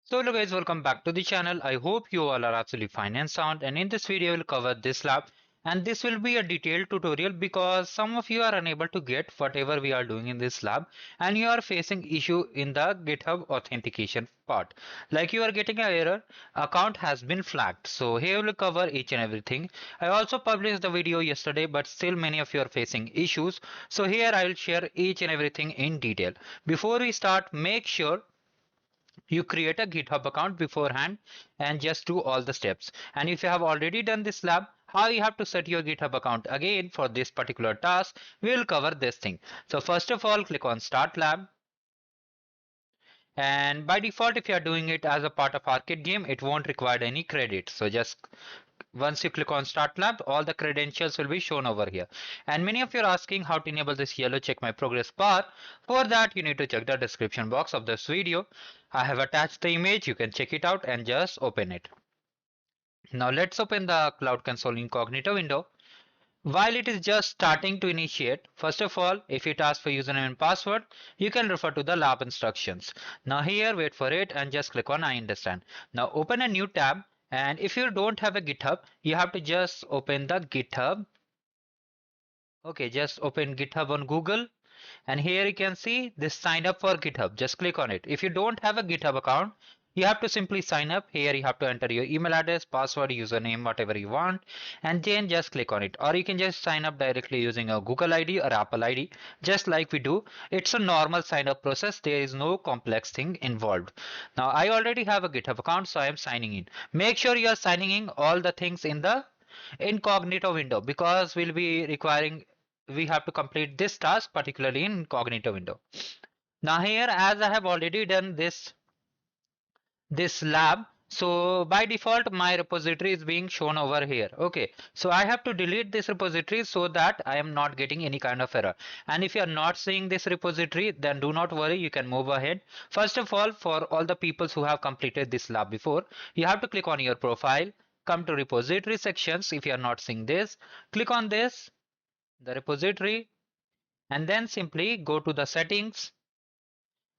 So hello guys, welcome back to the channel. I hope you all are absolutely fine and sound, and in this video we'll cover this lab, and this will be a detailed tutorial because some of you are unable to get whatever we are doing in this lab and you are facing issue in the GitHub authentication part. Like you are getting an error, account has been flagged. So here we'll cover each and everything. I also published the video yesterday, but still many of you are facing issues. So here I will share each and everything in detail. Before we start, make sure you create a GitHub account beforehand and just do all the steps. And if you have already done this lab, how you have to set your GitHub account again for this particular task, we will cover this thing. So first of all, click on Start Lab. And by default, if you are doing it as a part of arcade game, it won't require any credit. So just once you click on Start Lab, all the credentials will be shown over here. And many of you are asking how to enable this yellow check my progress bar. For that, you need to check the description box of this video. I have attached the image. You can check it out and just open it. Now let's open the Cloud Console Incognito window. While it is just starting to initiate, first of all, if it asks for username and password, you can refer to the lab instructions. Now here, wait for it and just click on I understand. Now open a new tab, and if you don't have a GitHub, you have to just open the GitHub. Okay, just open GitHub on Google, and here you can see this sign up for GitHub. Just click on it. If you don't have a GitHub account, you have to simply sign up. Here you have to enter your email address, password, username, whatever you want, and then just click on it. Or you can just sign up directly using a Google ID or Apple ID, just like we do. It's a normal sign up process. There is no complex thing involved. Now I already have a GitHub account, so I am signing in. Make sure you are signing in all the things in the incognito window because we have to complete this task particularly in incognito window. Now here, as I have already done this lab, so by default my repository is being shown over here. Okay, so I have to delete this repository so that I am not getting any kind of error. And if you are not seeing this repository, then do not worry, you can move ahead. First of all, for all the people who have completed this lab before, you have to click on your profile, come to repository sections. If you are not seeing this, click on this, the repository, and then simply go to the settings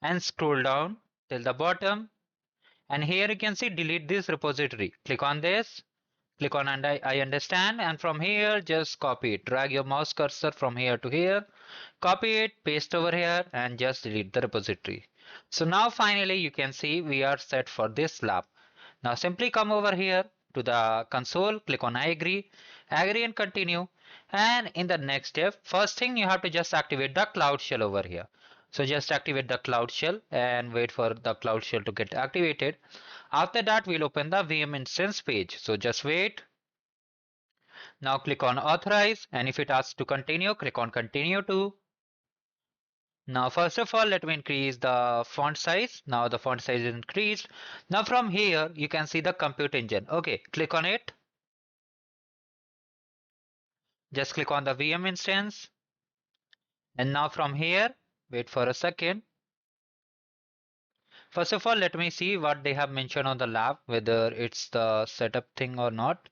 and scroll down till the bottom, and here you can see delete this repository. Click on this, click on and I understand, and from here just copy it. Drag your mouse cursor from here to here, copy it, paste over here, and just delete the repository. So now finally you can see we are set for this lab. Now simply come over here to the console, click on I agree and continue. And in the next step, first thing you have to just activate the Cloud Shell over here. So just activate the Cloud Shell and wait for the Cloud Shell to get activated. After that, we'll open the VM instance page. So just wait. Now click on authorize, and if it asks to continue, click on continue to. Now first of all, let me increase the font size. Now the font size is increased. Now from here, you can see the compute engine. Okay, click on it. Just click on the VM instance. And now from here, wait for a second. First of all, let me see what they have mentioned on the lab, whether it's the setup thing or not.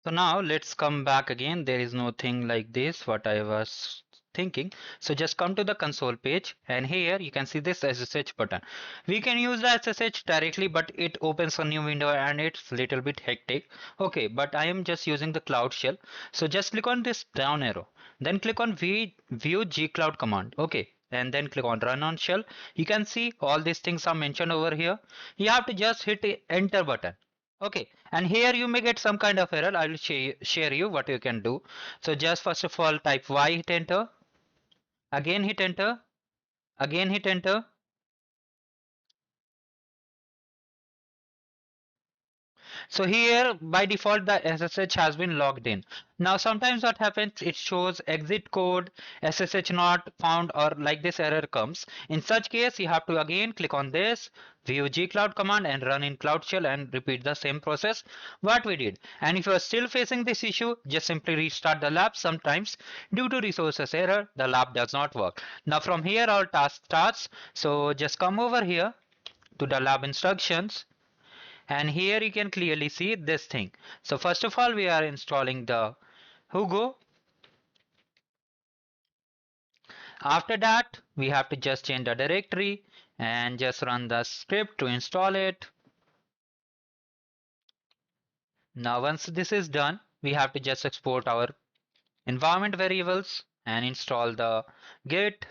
So now let's come back again. There is no thing like this, what I was thinking. So just come to the console page, and here you can see this SSH button. We can use the SSH directly, but it opens a new window and it's little bit hectic. Okay, but I am just using the Cloud Shell. So just click on this down arrow, then click on view gcloud command. Okay, and then click on run on shell. You can see all these things are mentioned over here. You have to just hit the enter button. Okay, and here you may get some kind of error. I will share you what you can do. So just first of all type Y, hit enter, again hit enter, again hit enter. So here by default the SSH has been logged in. Now sometimes what happens, it shows exit code, SSH not found, or like this error comes. In such case you have to again click on this view gcloud command and run in Cloud Shell and repeat the same process what we did. And if you are still facing this issue, just simply restart the lab. Sometimes due to resources error the lab does not work. Now from here our task starts. So just come over here to the lab instructions, and here you can clearly see this thing. So first of all we are installing the Hugo. After that, we have to just change the directory and just run the script to install it. Now once this is done, we have to just export our environment variables and install the Git.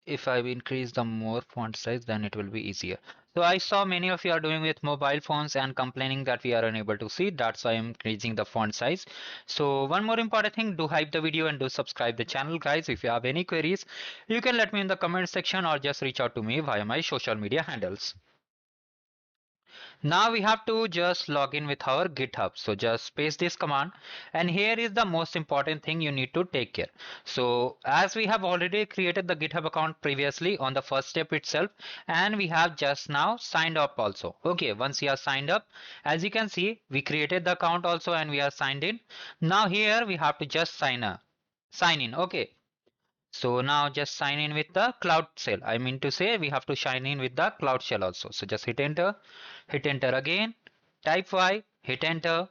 If I increase the more font size, then it will be easier. So I saw many of you are doing with mobile phones and complaining that we are unable to see. That's why I'm increasing the font size. So one more important thing, do hype the video and do subscribe the channel, guys. If you have any queries, you can let me in the comment section or just reach out to me via my social media handles. Now we have to just log in with our GitHub. So just paste this command, and here is the most important thing you need to take care. So as we have already created the GitHub account previously on the first step itself, and we have just now signed up also. Okay, once you are signed up, as you can see, we created the account also and we are signed in. Now here we have to just sign in. Okay. So now just sign in with the Cloud Shell. I mean to say we have to sign in with the Cloud Shell also. So just hit enter again, type Y, hit enter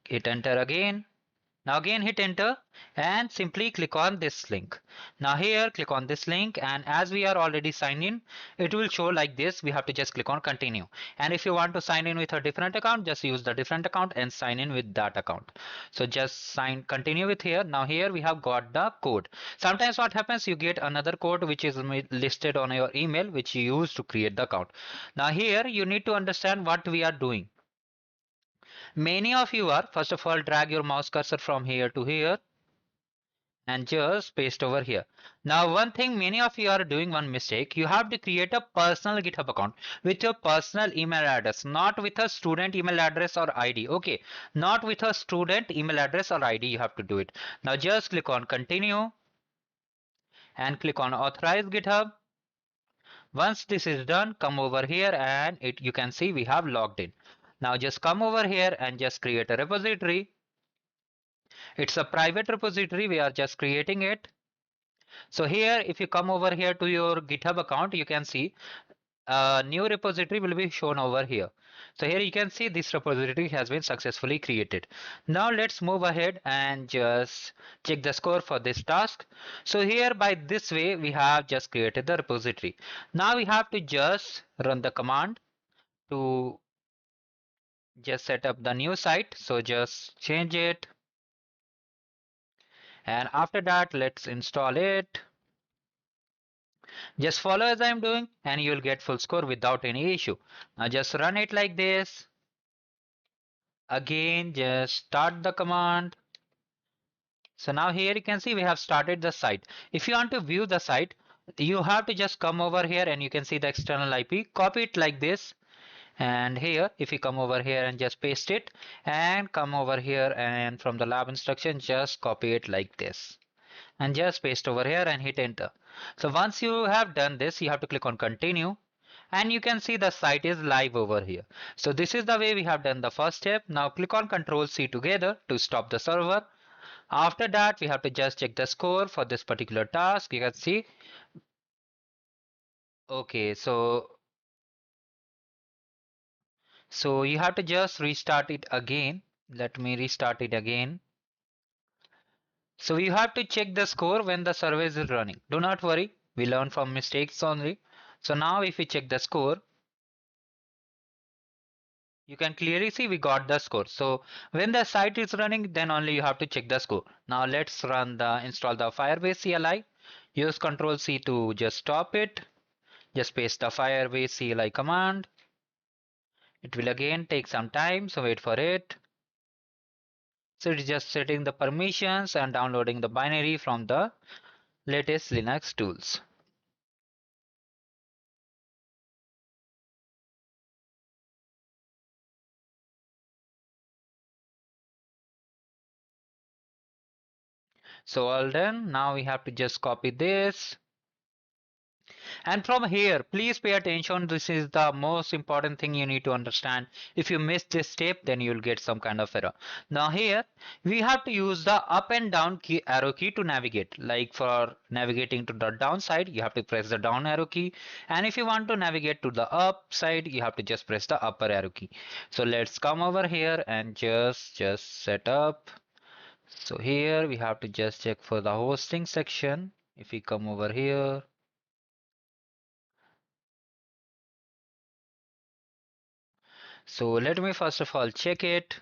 again, now again hit enter and simply click on this link. Now here click on this link, and as we are already signed in, it will show like this. We have to just click on continue. And if you want to sign in with a different account, just use the different account and sign in with that account. So just continue with here. Now here we have got the code. Sometimes what happens, you get another code which is listed on your email which you use to create the account. Now here you need to understand what we are doing. Many of you are, first of all, drag your mouse cursor from here to here and just paste over here. Now one thing many of you are doing one mistake, you have to create a personal GitHub account with your personal email address, not with a student email address or ID. Okay, not with a student email address or ID you have to do it. Now just click on continue and click on authorize GitHub. Once this is done, come over here and you can see we have logged in. Now just come over here and just create a repository. It's a private repository, we are just creating it. So here, if you come over here to your GitHub account, you can see a new repository will be shown over here. So here you can see this repository has been successfully created. Now let's move ahead and just check the score for this task. So here by this way, we have just created the repository. Now we have to just run the command to just set up the new site. So just change it. And after that, let's install it. Just follow as I'm doing and you'll get full score without any issue. Now just run it like this. Again, just start the command. So now here you can see we have started the site. If you want to view the site, you have to just come over here and you can see the external IP. Copy it like this. And here, if you come over here and just paste it and come over here and from the lab instruction, just copy it like this. And just paste over here and hit enter. So once you have done this, you have to click on continue and you can see the site is live over here. So this is the way we have done the first step. Now click on Control C together to stop the server. After that, we have to just check the score for this particular task. You can see. Okay, so you have to just restart it again. Let me restart it again. So you have to check the score when the service is running. Do not worry, we learn from mistakes only. So now if we check the score, you can clearly see we got the score. So when the site is running, then only you have to check the score. Now let's install the Firebase CLI. Use Control C to just stop it. Just paste the Firebase CLI command. It will again take some time, so wait for it. So it's just setting the permissions and downloading the binary from the latest Linux tools. So all done. Now we have to just copy this And from here, please pay attention. This is the most important thing you need to understand. If you miss this step, then you'll get some kind of error. Now here, we have to use the up and down key arrow key to navigate. Like for navigating to the downside, you have to press the down arrow key. And if you want to navigate to the up side, you have to just press the upper arrow key. So let's come over here and just set up. So here we have to just check for the hosting section. If we come over here, so let me first of all check it.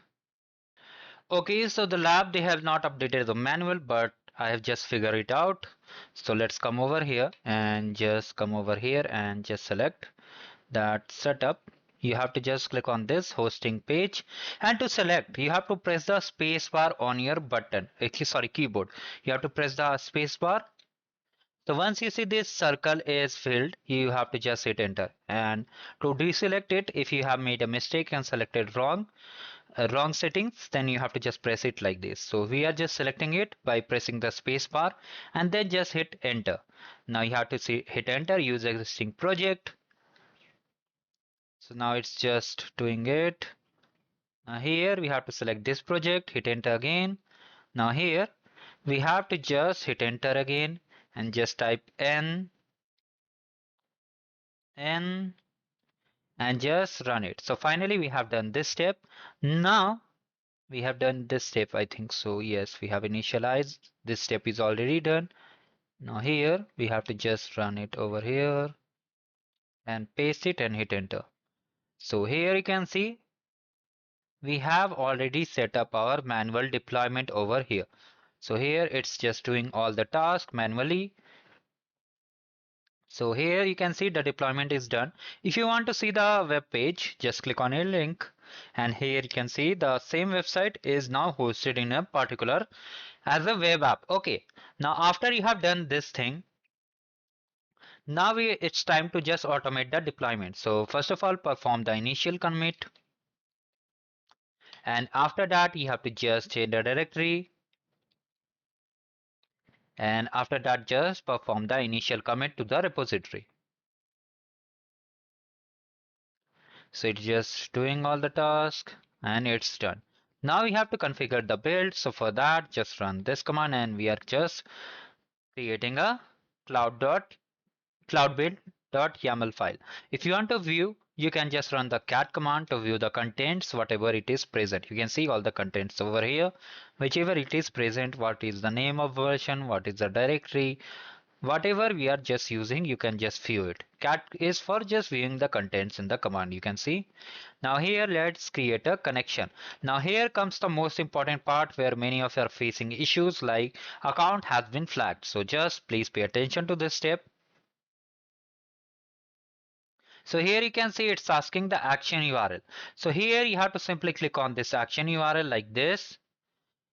Okay, so the lab they have not updated the manual, but I have just figured it out. So let's come over here and just come over here and just select that setup. You have to just click on this hosting page, and to select you have to press the space bar on your button, sorry, keyboard. You have to press the space bar. So once you see this circle is filled, you have to just hit enter. And to deselect it, if you have made a mistake and selected wrong settings, then you have to just press it like this. So we are just selecting it by pressing the space bar and then just hit enter. Now you have to hit enter, use existing project. So now it's just doing it. Now here we have to select this project, hit enter again. Now here we have to just hit enter again and just type n and just run it. So finally we have done this step. Now we have done this step, I think so. Yes, we have initialized. This step is already done. Now here we have to just run it over here and paste it and hit enter. So here you can see we have already set up our manual deployment over here. So here it's just doing all the tasks manually. So here you can see the deployment is done. If you want to see the web page, just click on a link, and here you can see the same website is now hosted in a particular as a web app. Okay, now after you have done this thing, now it's time to just automate the deployment. So first of all, perform the initial commit, and after that you have to just change the directory, and after that just perform the initial commit to the repository. So it's just doing all the task and it's done. Now we have to configure the build. So for that, just run this command, and we are just creating a cloud build.yaml file. If you want to view, you can just run the cat command to view the contents, whatever it is present. You can see all the contents over here, whichever it is present, what is the name of version, what is the directory, whatever we are just using, you can just view it. Cat is for just viewing the contents in the command, you can see. Now here let's create a connection. Now here comes the most important part where many of you are facing issues like account has been flagged. So just please pay attention to this step. So here you can see it's asking the action URL. So here you have to simply click on this action URL like this.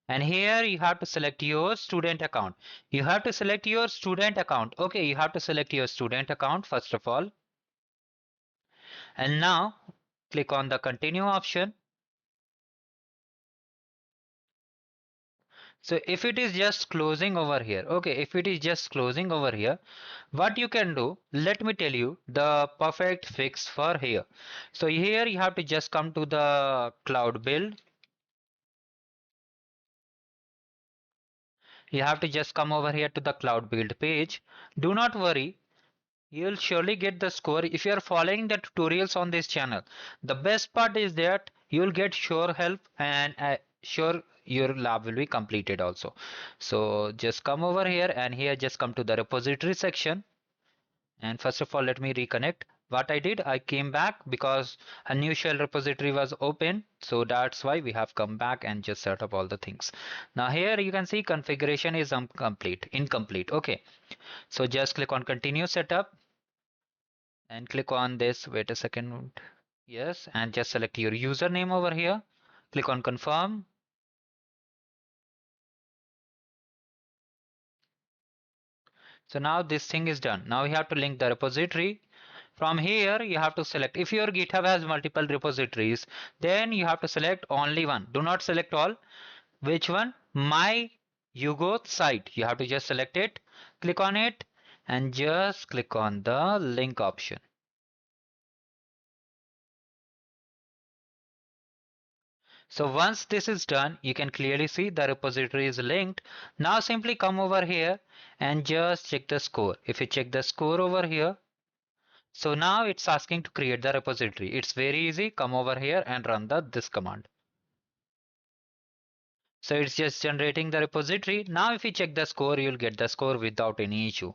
And here you have to select your student account. You have to select your student account. Okay, you have to select your student account first of all. And now click on the continue option. So if it is just closing over here, okay, if it is just closing over here, what you can do, let me tell you the perfect fix for here. So here you have to just come to the cloud build. You have to just come over here to the cloud build page. Do not worry, you'll surely get the score if you are following the tutorials on this channel. The best part is that you'll get sure help, and sure your lab will be completed also. So just come over here, and here just come to the repository section. And first of all, let me reconnect. What I did, I came back because a new shell repository was open. So that's why we have come back and just set up all the things. Now here you can see configuration is incomplete. Okay. So just click on continue setup and click on this. Wait a second. Yes. And just select your username over here. Click on confirm. So now this thing is done. Now we have to link the repository. From here, you have to select, if your GitHub has multiple repositories, then you have to select only one. Do not select all. Which one? My Hugo site. You have to just select it, click on it, and just click on the link option. So once this is done, you can clearly see the repository is linked. Now simply come over here and just check the score. If you check the score over here, so now it's asking to create the repository. It's very easy. Come over here and run this command. So it's just generating the repository. Now if you check the score, you'll get the score without any issue.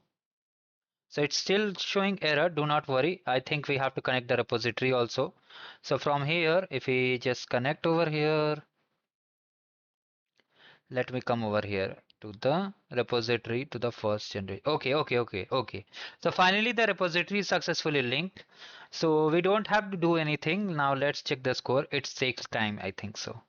So it's still showing error. Do not worry. I think we have to connect the repository also. So from here, if we just connect over here, let me come over here to the repository to the first generation. Okay. So finally the repository is successfully linked. So we don't have to do anything. Now let's check the score. It takes time, I think so.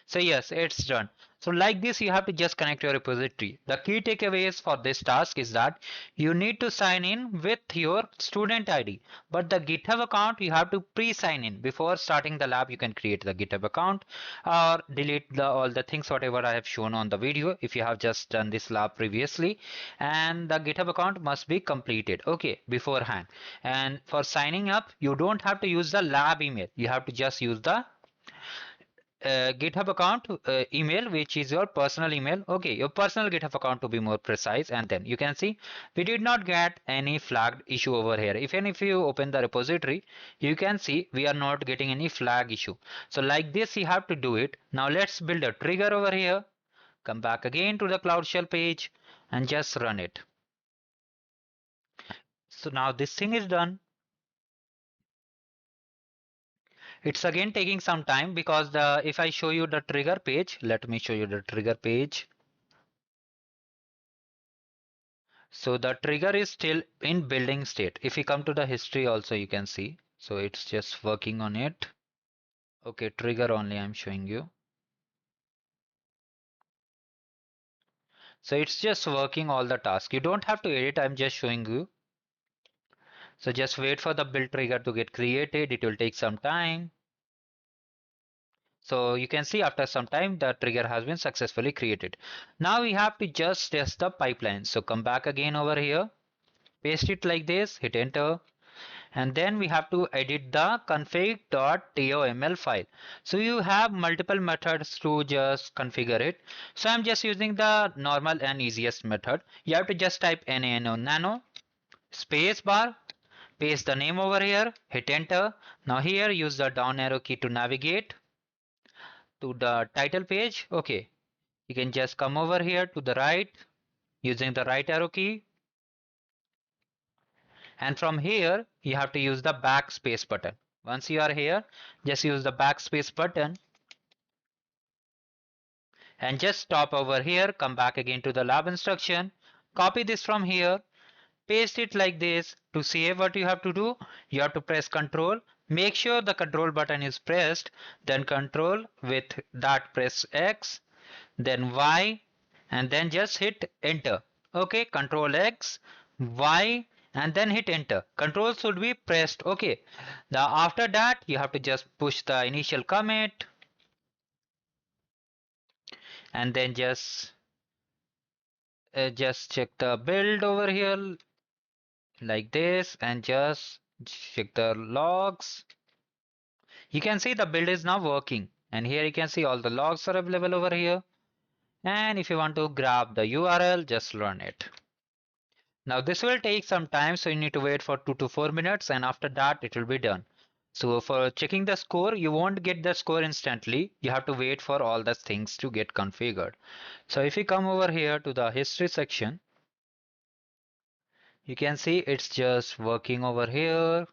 So yes, it's done. So like this, you have to just connect your repository. The key takeaways for this task is that you need to sign in with your student ID, but the GitHub account you have to pre-sign in before starting the lab. You can create the GitHub account or delete all the things whatever I have shown on the video if you have just done this lab previously, and the GitHub account must be completed beforehand. And for signing up, you don't have to use the lab email. You have to just use the GitHub account email, which is your personal email. Okay, your personal GitHub account to be more precise. And then you can see we did not get any flagged issue over here. Even if you open the repository, you can see we are not getting any flag issue. So like this, you have to do it. Now let's build a trigger over here. Come back again to the Cloud Shell page and just run it. So now this thing is done. It's again taking some time because if I show you the trigger page, let me show you the trigger page. So the trigger is still in building state. If you come to the history also, you can see. So it's just working on it. Okay, trigger only I'm showing you. So it's just working all the tasks. You don't have to edit, I'm just showing you. So just wait for the build trigger to get created. It will take some time. So you can see after some time the trigger has been successfully created. Now we have to just test the pipeline. So come back again over here, paste it like this, hit enter. And then we have to edit the config.toml file. So you have multiple methods to just configure it. So I'm just using the normal and easiest method. You have to just type nano space bar, paste the name over here, hit enter. Now here use the down arrow key to navigate to the title page. Okay, you can just come over here to the right using the right arrow key. And from here, you have to use the backspace button. Once you are here, just use the backspace button and just stop over here. Come back again to the lab instruction. Copy this from here, paste it like this. To save, what you have to do, you have to press Control. Make sure the Control button is pressed, then Control with that press X, then Y, and then just hit Enter. Okay, Control X, Y, and then hit enter. Control should be pressed. Okay, now after that you have to just push the initial commit and then just check the build over here like this and just check the logs. You can see the build is now working, and here you can see all the logs are available over here. And if you want to grab the URL, just run it. Now this will take some time, so you need to wait for 2 to 4 minutes, and after that it will be done. So for checking the score, you won't get the score instantly. You have to wait for all the things to get configured. So if you come over here to the history section, you can see it's just working over here.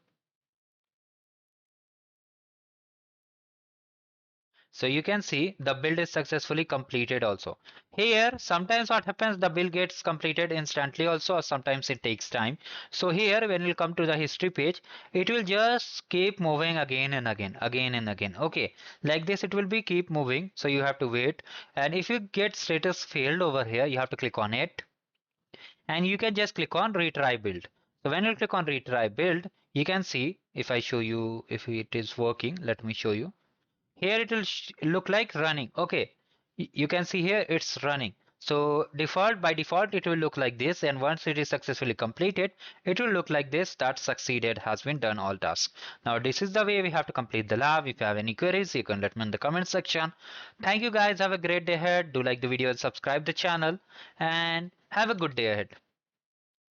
So you can see the build is successfully completed also. Here, sometimes what happens, the build gets completed instantly also, or sometimes it takes time. So here, when you come to the history page, it will just keep moving again and again, again and again. Okay, like this, it will be keep moving. So you have to wait. And if you get status failed over here, you have to click on it. And you can just click on retry build. So when you click on retry build, you can see if I show you if it is working, let me show you. Here it will look like running. Okay, you can see here it's running. So by default, it will look like this. And once it is successfully completed, it will look like this, that succeeded, has been done all tasks. Now, this is the way we have to complete the lab. If you have any queries, you can let me in the comment section. Thank you guys. Have a great day ahead. Do like the video and subscribe the channel and have a good day ahead.